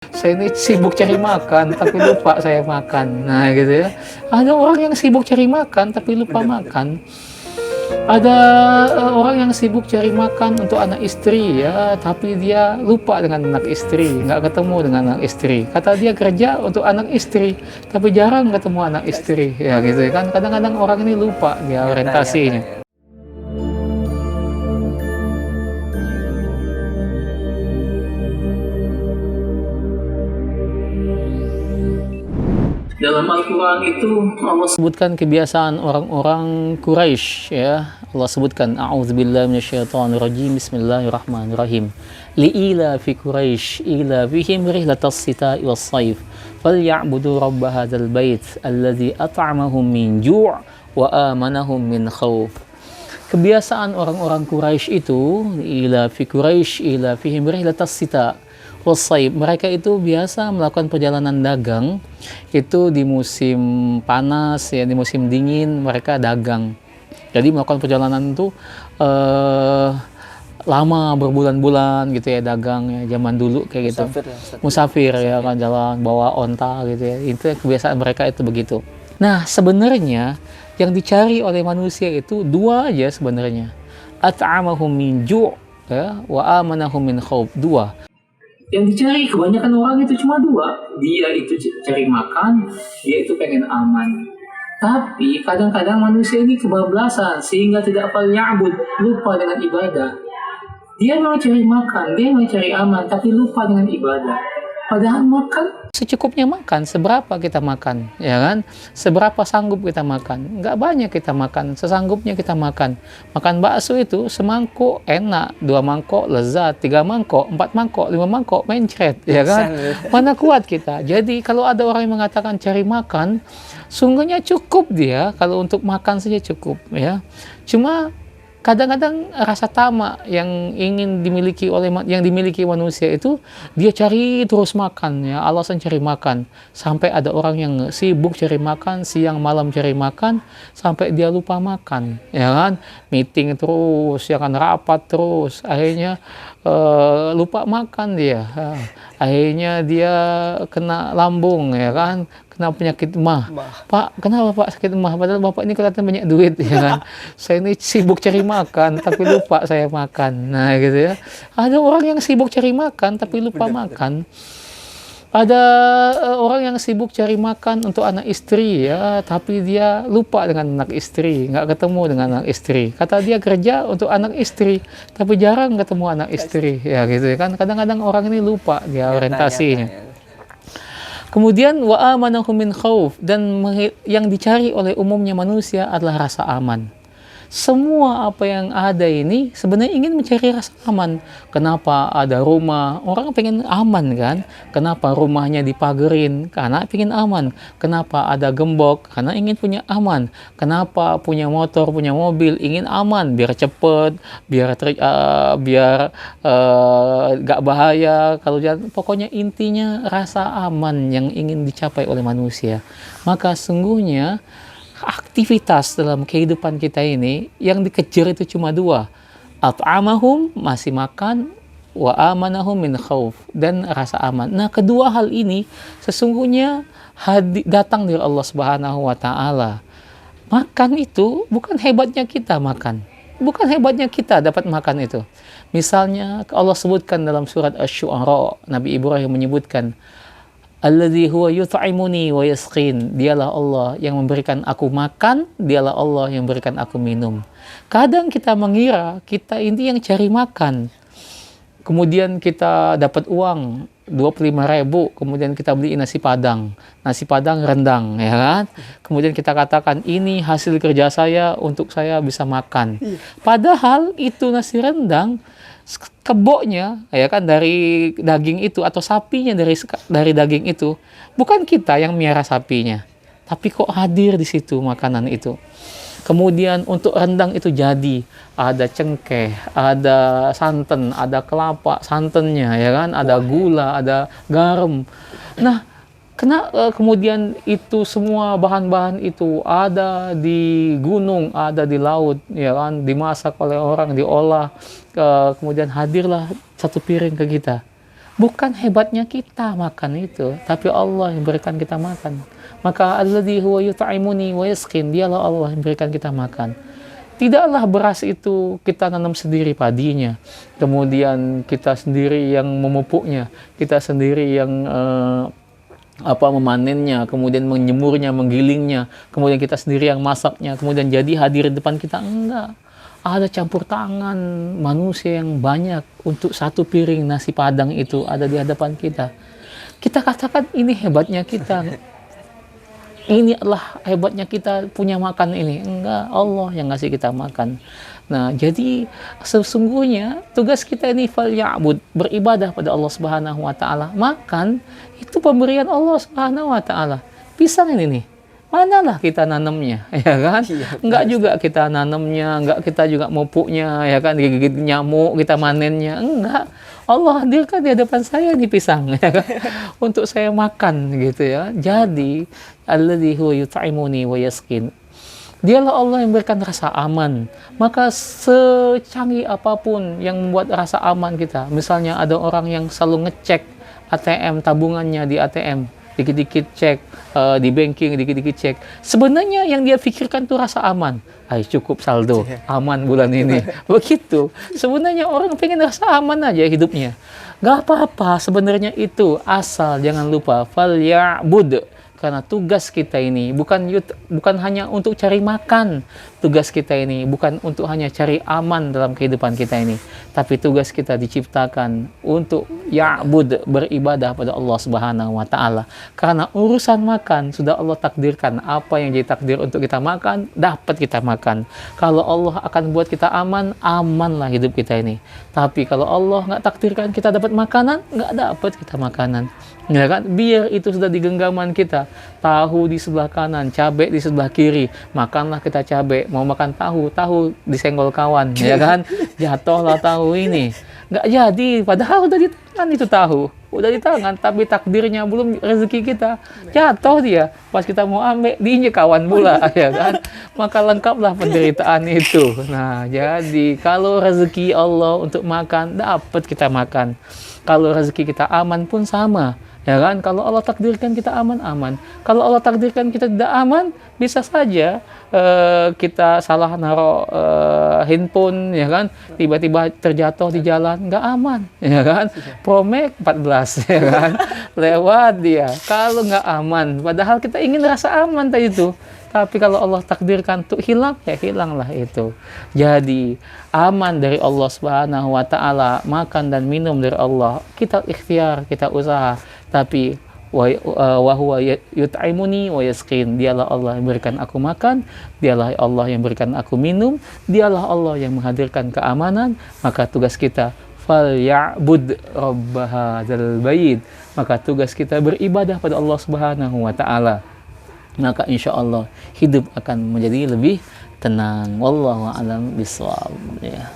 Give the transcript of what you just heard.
Saya ini sibuk cari makan, tapi lupa saya makan. Nah, gitu ya. Ada orang yang sibuk cari makan, tapi lupa Bener bener. makan. Ada orang yang sibuk cari makan untuk anak istri ya, tapi dia lupa dengan anak istri, nggak ketemu dengan anak istri. Kata dia kerja untuk anak istri, tapi jarang ketemu anak istri. Ya gitu ya kan. Kadang-kadang orang ini lupa dia Nyata nyata orientasinya. ya. Dalam Al-Quran itu Allah sebutkan kebiasaan orang-orang Quraisy ya. Allah sebutkan a'udzubillahi minasyaitonirrajim bismillahirrahmanirrahim. Li'ila fi Quraisy ila fihim rihlatas sita'i was saif falyabudu rabb hadzal bait alladzi at'amahum min ju' wa amanahum min khauf. Kebiasaan orang-orang Quraisy itu ila fi Quraisy ila fihim rihlatas sita' wasaib, mereka itu biasa melakukan perjalanan dagang itu di musim panas ya, di musim dingin mereka dagang. Jadi melakukan perjalanan itu lama berbulan-bulan gitu ya, dagang ya zaman dulu kayak gitu. Musafir ya Ustaz. Musafir ya Musafir. kan, jalan bawa onta gitu ya. Itu kebiasaan mereka itu begitu. Nah, sebenarnya yang dicari oleh manusia itu dua aja sebenarnya. At'amahum min ju' ya wa amanahum min khauf. Dua. Yang dicari kebanyakan orang itu cuma dua. Dia itu cari makan, dia itu pengen aman. Tapi kadang-kadang manusia ini kebablasan sehingga tidak hafal ya'bud, lupa dengan ibadah. Dia mau cari makan, dia mau cari aman, tapi lupa dengan ibadah. Padahal makan secukupnya, makan seberapa kita makan, ya kan? Seberapa sanggup kita makan? Nggak banyak kita makan, sesanggupnya kita makan. Makan bakso itu semangkuk enak, 2 mangkok lezat, 3 mangkok, 4 mangkok, 5 mangkok mencret, ya kan? Mana kuat kita? Jadi kalau ada orang yang mengatakan cari makan, sungguhnya cukup dia kalau untuk makan saja cukup, ya. Cuma kadang-kadang rasa tamak yang ingin dimiliki oleh yang dimiliki manusia itu dia cari terus makan ya, alasan cari makan, sampai ada orang yang sibuk cari makan, siang malam cari makan sampai dia lupa makan, ya kan, meeting terus ya kan, rapat terus, akhirnya lupa makan dia. Akhirnya dia kena lambung ya kan, kena penyakit emah. Pak, kenapa Pak sakit emah? Padahal Bapak ini kelihatan banyak duit ya kan. Saya ini sibuk cari makan tapi lupa saya makan. Nah gitu ya. Ada orang yang sibuk cari makan tapi lupa makan. Ada orang yang sibuk cari makan untuk anak istri ya, tapi dia lupa dengan anak istri, nggak ketemu dengan anak istri. Kata dia kerja untuk anak istri, tapi jarang ketemu anak istri ya gitu ya kan. Kadang-kadang orang ini lupa dia orientasinya. Kemudian wa amanahum min khauf, dan yang dicari oleh umumnya manusia adalah rasa aman. Semua apa yang ada ini sebenarnya ingin mencari rasa aman. Kenapa ada rumah? Orang pengen aman kan? Kenapa rumahnya dipagerin? Karena pengen aman. Kenapa ada gembok? Karena ingin punya aman. Kenapa punya motor, punya mobil? Ingin aman, biar cepet, biar gak bahaya. Kalau jalan, pokoknya intinya rasa aman yang ingin dicapai oleh manusia. Maka sungguhnya aktivitas dalam kehidupan kita ini yang dikejar itu cuma dua. At'amahum, masih makan, wa amanahum min khauf, dan rasa aman. Nah, kedua hal ini sesungguhnya datang dari Allah Subhanahu wa taala. Makan itu bukan hebatnya kita makan. Bukan hebatnya kita dapat makan itu. Misalnya Allah sebutkan dalam surat Asy-Syu'ara, Nabi Ibrahim menyebutkan alladzi huwa yut'imuni wa yasqin, dialah Allah yang memberikan aku makan, dialah Allah yang memberikan aku minum. Kadang kita mengira kita ini yang cari makan, kemudian kita dapat uang 25.000, kemudian kita beli nasi padang rendang ya kan, kemudian kita katakan ini hasil kerja saya untuk saya bisa makan. Padahal itu nasi rendang keboknya ya kan dari daging itu, atau sapinya dari daging itu, bukan kita yang miara sapinya, tapi kok hadir di situ makanan itu. Kemudian untuk rendang itu jadi ada cengkeh, ada santan, ada kelapa santannya ya kan, ada gula, ada garam. Nah, kemudian itu semua bahan-bahan itu ada di gunung, ada di laut ya kan, dimasak oleh orang, diolah, kemudian hadirlah satu piring ke kita. Bukan hebatnya kita makan itu, tapi Allah yang berikan kita makan. Maka alladzi huwa yut'imuni wa yasqin, dialah Allah yang berikan kita makan. Tidaklah beras itu kita nanam sendiri padinya, kemudian kita sendiri yang memupuknya, kita sendiri yang memanennya, kemudian menyemurnya, menggilingnya, kemudian kita sendiri yang masaknya, kemudian jadi hadir di depan kita. Enggak. Ada campur tangan manusia yang banyak untuk satu piring nasi padang itu ada di hadapan kita. Kita katakan ini hebatnya kita. Ini adalah hebatnya kita punya makan ini. Enggak, Allah yang ngasih kita makan. Nah, jadi sesungguhnya tugas kita ini falya'bud, beribadah pada Allah Subhanahu wa taala. Makan itu pemberian Allah Subhanahu wa taala. Pisang ini nih, manalah kita nanamnya, ya kan? Enggak juga kita nanamnya, enggak kita juga mupuknya, ya kan? Digigit nyamuk kita manennya, enggak. Allah hadirkan di hadapan saya nih pisang, ya kan? Untuk saya makan gitu ya. Jadi alladzi huwa yut'imuni wa yasqin. Dialah Allah yang memberikan rasa aman. Maka secanggih apapun yang membuat rasa aman kita, misalnya ada orang yang selalu ngecek ATM tabungannya di ATM, dikit-dikit cek, di banking dikit-dikit cek. Sebenarnya yang dia pikirkan tuh rasa aman. Cukup saldo, aman bulan ini. Begitu. Sebenarnya orang pengen rasa aman aja hidupnya. Gak apa-apa sebenarnya itu, asal jangan lupa falya'bud. Karena tugas kita ini bukan hanya untuk cari makan. Tugas kita ini bukan untuk hanya cari aman dalam kehidupan kita ini. Tapi tugas kita diciptakan untuk ya'bud, beribadah pada Allah Subhanahu wa taala. Karena urusan makan sudah Allah takdirkan. Apa yang jadi takdir untuk kita makan, dapat kita makan. Kalau Allah akan buat kita aman, amanlah hidup kita ini. Tapi kalau Allah nggak takdirkan kita dapat makanan, nggak dapat kita makanan. Ya kan? Biar itu sudah di genggaman kita. Tahu di sebelah kanan, cabai di sebelah kiri. Makanlah kita cabai. Mau makan tahu disenggol kawan, ya kan? Jatuhlah tahu ini. Nggak jadi, padahal udah di tangan itu tahu. Udah di tangan, tapi takdirnya belum rezeki kita. Jatuh dia. Pas kita mau ambil, diinjek kawan pula, ya kan? Maka lengkaplah penderitaan itu. Nah, jadi kalau rezeki Allah untuk makan, dapat kita makan. Kalau rezeki kita aman pun sama. Ya kan, kalau Allah takdirkan kita aman. Kalau Allah takdirkan kita tidak aman, bisa saja kita salah naruh handphone, ya kan, tiba-tiba terjatuh di jalan, nggak aman, ya kan. Promek 14, ya kan, lewat dia. Kalau nggak aman, padahal kita ingin rasa aman tadi itu. Tapi kalau Allah takdirkan untuk hilang, ya hilanglah itu. Jadi aman dari Allah Subhanahu wa taala, makan dan minum dari Allah. Kita ikhtiar, kita usaha. Tapi wa huwa yut'imuni wa yasqin. Dialah Allah yang berikan aku makan, dialah Allah yang berikan aku minum, dialah Allah yang menghadirkan keamanan. Maka tugas kita falya'bud rabb hadzal bait. Maka tugas kita beribadah pada Allah Subhanahu wa taala. Maka insya Allah hidup akan menjadi lebih tenang. Wallahu a'lam bishawab. Ya.